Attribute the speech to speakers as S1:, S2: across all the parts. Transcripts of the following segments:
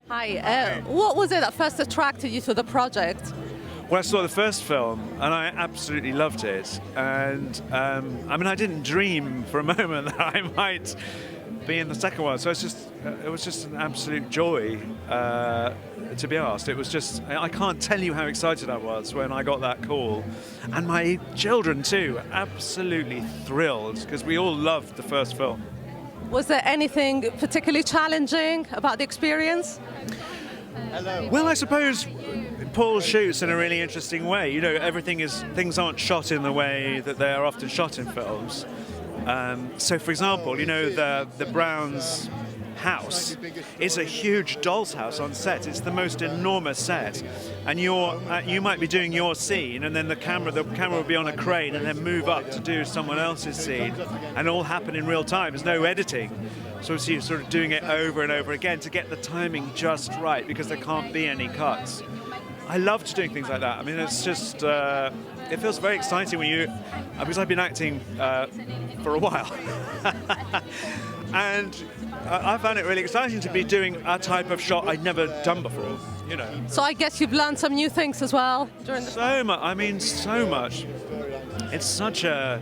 S1: Hi. What was it that first attracted you to the project?
S2: Well, I saw the first film and I absolutely loved it. And I didn't dream for a moment that I might be in the second one. So it was just an absolute joy to be asked. It was just, I can't tell you how excited I was when I got that call. And my children too, absolutely thrilled because we all loved the first film.
S1: Was there anything particularly challenging about the experience?
S2: Well, I suppose Paul shoots in a really interesting way. You know, things aren't shot in the way that they are often shot in films. So, for example, you know, the Browns' house is a huge doll's house on set. It's the most enormous set, and you might be doing your scene, and then the camera will be on a crane and then move up to do someone else's scene, and it all happen in real time. There's no editing. So you're sort of doing it over and over again to get the timing just right because there can't be any cuts. I loved doing things like that. I mean, it's just, it feels very exciting when because I've been acting for a while. And I found it really exciting to be doing a type of shot I'd never done before, you know.
S1: So I guess you've learned some new things as well during the...
S2: So much, so much. It's such a...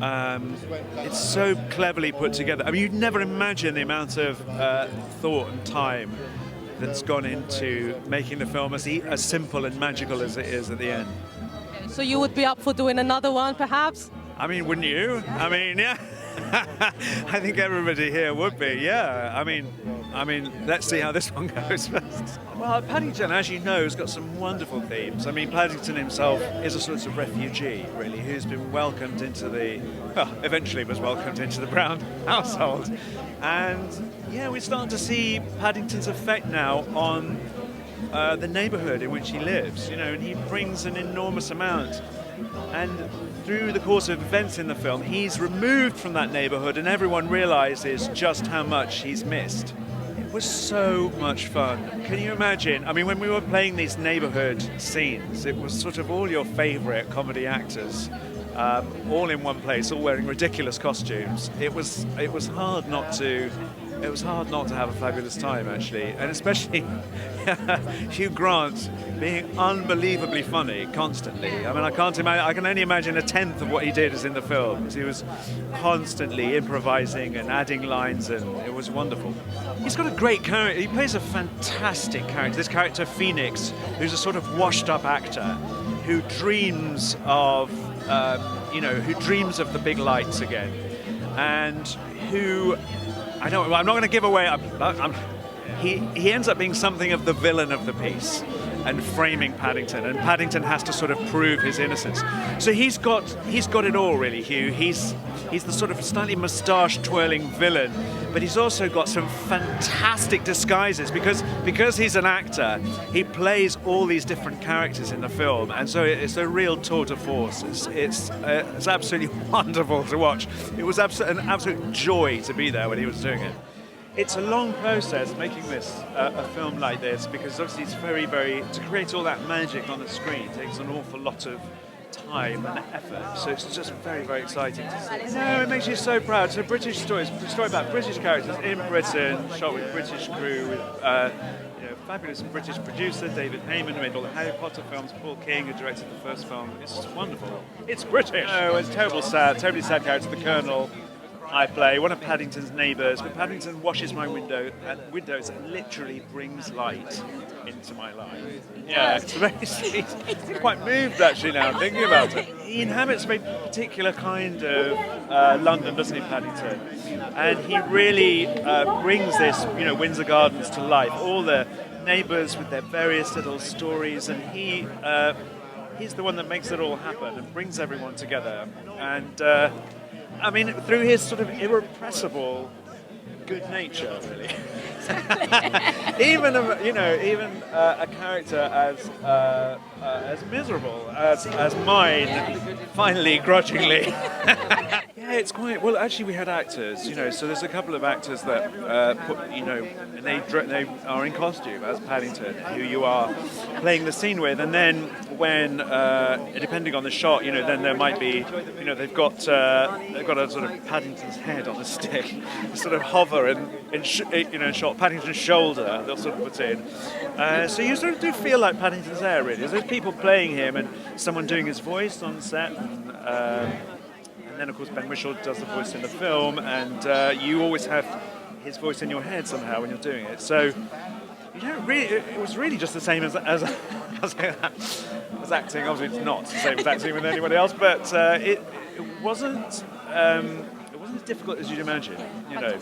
S2: it's so cleverly put together. I mean, you'd never imagine the amount of thought and time that's gone into making the film as simple and magical as it is at the end.
S1: So you would be up for doing another one, perhaps?
S2: I mean, wouldn't you? I mean, yeah. I think everybody here would be, yeah. I mean, let's see how this one goes first. Well, Paddington, as you know, has got some wonderful themes. I mean, Paddington himself is a sort of refugee, really, who's been welcomed into eventually was welcomed into the Brown household. And, yeah, we're starting to see Paddington's effect now on the neighbourhood in which he lives, you know, and he brings an enormous amount. And through the course of events in the film, he's removed from that neighbourhood and everyone realises just how much he's missed. It was so much fun. Can you imagine? I mean, when we were playing these neighbourhood scenes, it was sort of all your favourite comedy actors, all in one place, all wearing ridiculous costumes. It was hard not to have a fabulous time, actually, and especially Hugh Grant being unbelievably funny constantly. I mean, I can only imagine a tenth of what he did is in the film, because he was constantly improvising and adding lines, and it was wonderful. He's got a great character. He plays a fantastic character. This character, Phoenix, who's a sort of washed-up actor who dreams of, who dreams of the big lights again, and who... I'm not going to give away. He ends up being something of the villain of the piece and framing Paddington, and Paddington has to sort of prove his innocence. So he's got it all, really, Hugh. He's the sort of slightly moustache-twirling villain, but he's also got some fantastic disguises because he's an actor. He plays all these different characters in the film, and so it's a real tour de force. It's absolutely wonderful to watch. It was an absolute joy to be there when he was doing it. It's a long process making this a film like this, because obviously it's very, very, to create all that magic on the screen takes an awful lot of time and effort, so it's just very, very exciting to see. No, it makes you so proud. It's a British story. It's a story about British characters in Britain, shot with British crew, with fabulous British producer David Heyman, who made all the Harry Potter films. Paul King, who directed the first film. It's just wonderful. It's British. No, it's terribly sad character, the Colonel. I play one of Paddington's neighbours, but Paddington washes my windows and literally brings light into my life. Yeah, it's very sweet. I'm quite moved actually now thinking about it. He inhabits a very particular kind of London, doesn't he, Paddington? And he really brings this, Windsor Gardens to life. All the neighbours with their various little stories, and he's the one that makes it all happen and brings everyone together. And through his sort of irrepressible good nature, really. even a character as miserable as mine, finally, grudgingly. Yeah, Yeah, it's quite well. Actually, we had actors, so there's a couple of actors that and they are in costume as Paddington, who you are playing the scene with, and then when depending on the shot, then there might be, they've got a sort of Paddington's head on a stick, sort of hover and shot Paddington's shoulder. They'll sort of put in, so you sort of do feel like Paddington's there. Really, there's people playing him and someone doing his voice on set. And then, of course, Ben Whishaw does the voice in the film, and you always have his voice in your head somehow when you're doing it. So, it was really just the same as acting. Obviously, it's not the same as acting with anybody else, but it wasn't as difficult as you'd imagine. Yeah.